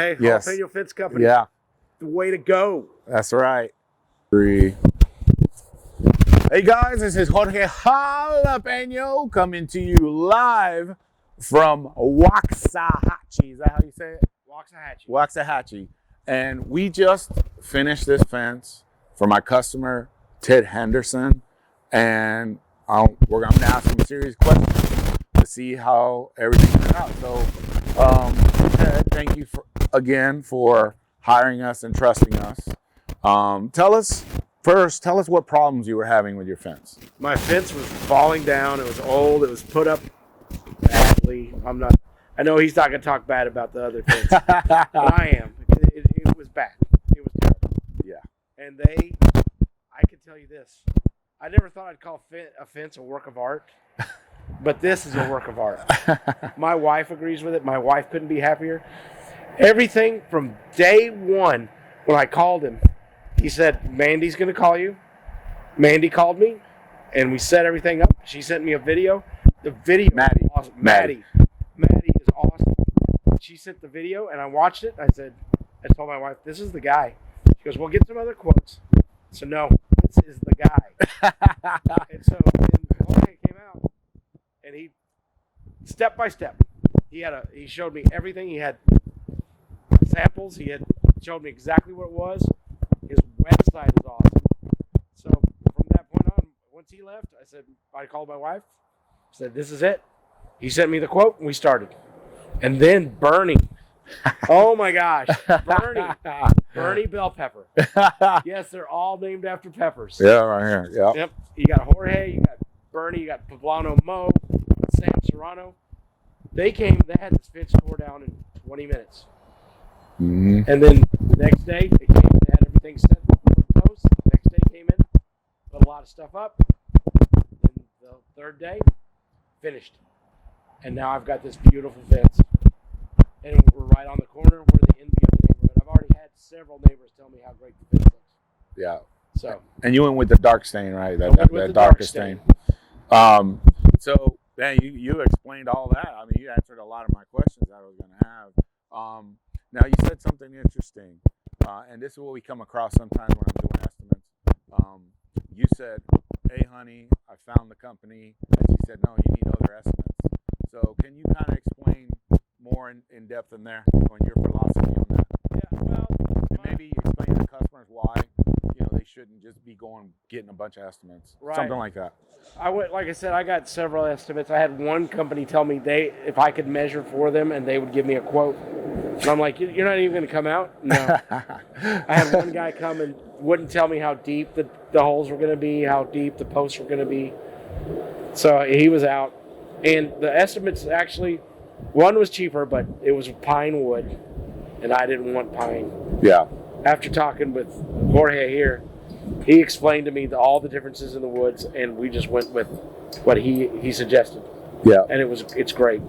Jorge, Yes. Jalapeño Fence Company. Yeah. The way to go. That's right. 3. Hey guys, this is Jorge Jalapeno coming to you live from Waxahachie. Is that how you say it? Waxahachie. Waxahachie. And we just finished this fence for my customer, Ted Henderson. And we're going to ask some serious questions to see how everything turned out. So, Ted, thank you again for hiring us and trusting us. Tell us what problems you were having with your fence. My fence was falling down. It was old. It was put up badly. I know he's not going to talk bad about the other fence, but I am. It was bad. It was terrible. Yeah. And I can tell you this. I never thought I'd call a fence a work of art, but this is a work of art. My wife agrees with it. My wife couldn't be happier. Everything from day one, when I called him, he said, Mandy's going to call you. Mandy called me, and we set everything up. She sent me a video. The video Maddie. is awesome. Maddie is awesome. She sent the video, and I watched it. I told my wife, this is the guy. She goes, well, get some other quotes. So, no, this is the guy. And so Jorge came out, and he, step by step, he showed me everything. He had samples. He had showed me exactly what it was. His website is awesome. So from that point on, once he left, I called my wife, said, this is it. He sent me the quote, and we started. And then Bernie. Oh my gosh. Bernie Bell Pepper. Yes, they're all named after peppers. Yeah, right here. Yeah. Yep. You got Jorge, you got Bernie, you got Poblano Mo, Sam Serrano. They had this fence tore down in 20 minutes. Mm-hmm. And then the next day, they had everything set for the post. The next day came in, put a lot of stuff up. And the third day, finished. And now I've got this beautiful fence. And we're right on the corner. We're the envy of the neighborhood. I've already had several neighbors tell me how great the fence looks. Yeah. So. And you went with the dark stain, right? That darker stain. So, man, you explained all that. I mean, you answered a lot of my questions I was going to have. Now, you said something interesting, and this is what we come across sometimes when I'm doing estimates. You said, hey, honey, I found the company. And she said, no, you need other estimates. So can you kind of explain more in depth in there on your philosophy on that? Yeah, well, and maybe explain to customers why they shouldn't just be getting a bunch of estimates, right. Something like that. Like I said, I got several estimates. I had one company tell me if I could measure for them and they would give me a quote. And I'm like, you're not even going to come out? No. I had one guy come and wouldn't tell me how deep the holes were going to be, how deep the posts were going to be. So he was out. And the estimates actually, one was cheaper, but it was pine wood, and I didn't want pine. Yeah. After talking with Jorge here, he explained to me all the differences in the woods, and we just went with what he suggested. Yeah. And it's great.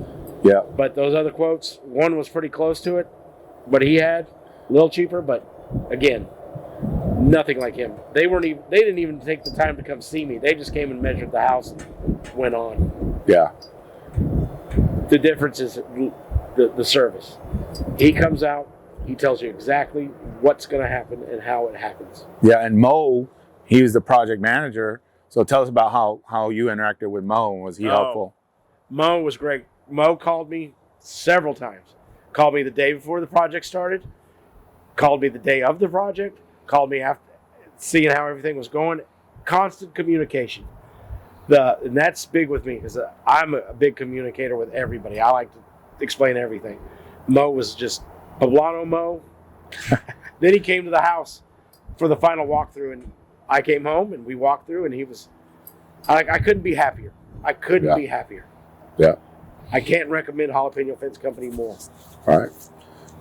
Yeah. But those other quotes, one was pretty close to it, what he had, a little cheaper, but again, nothing like him. They didn't even take the time to come see me. They just came and measured the house and went on. Yeah. The difference is the service. He comes out, he tells you exactly what's going to happen and how it happens. Yeah, and Mo, he was the project manager. So tell us about how you interacted with Mo. Was he helpful? Mo was great. Mo called me several times. Called me the day before the project started. Called me the day of the project. Called me after, seeing how everything was going. Constant communication. And that's big with me because I'm a big communicator with everybody. I like to explain everything. Mo was just Poblano Mo. Then he came to the house for the final walkthrough, and I came home and we walked through, and he was. I couldn't be happier. I couldn't be happier. Yeah. I can't recommend Jalapeño Fence Company more. All right.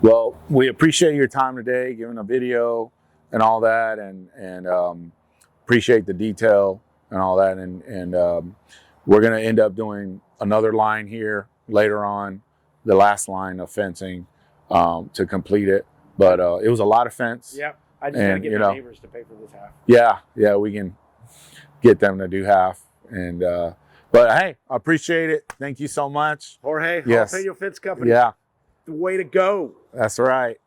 Well, we appreciate your time today, giving a video and all that, and appreciate the detail and all that. And we're going to end up doing another line here later on, the last line of fencing to complete it. But it was a lot of fence. Yeah. I just got to get my neighbors to pay for this half. Yeah, we can get them to do half. And but hey, I appreciate it. Thank you so much. Jorge, yes. Jalapeño Fence Company. Yeah. The way to go. That's right.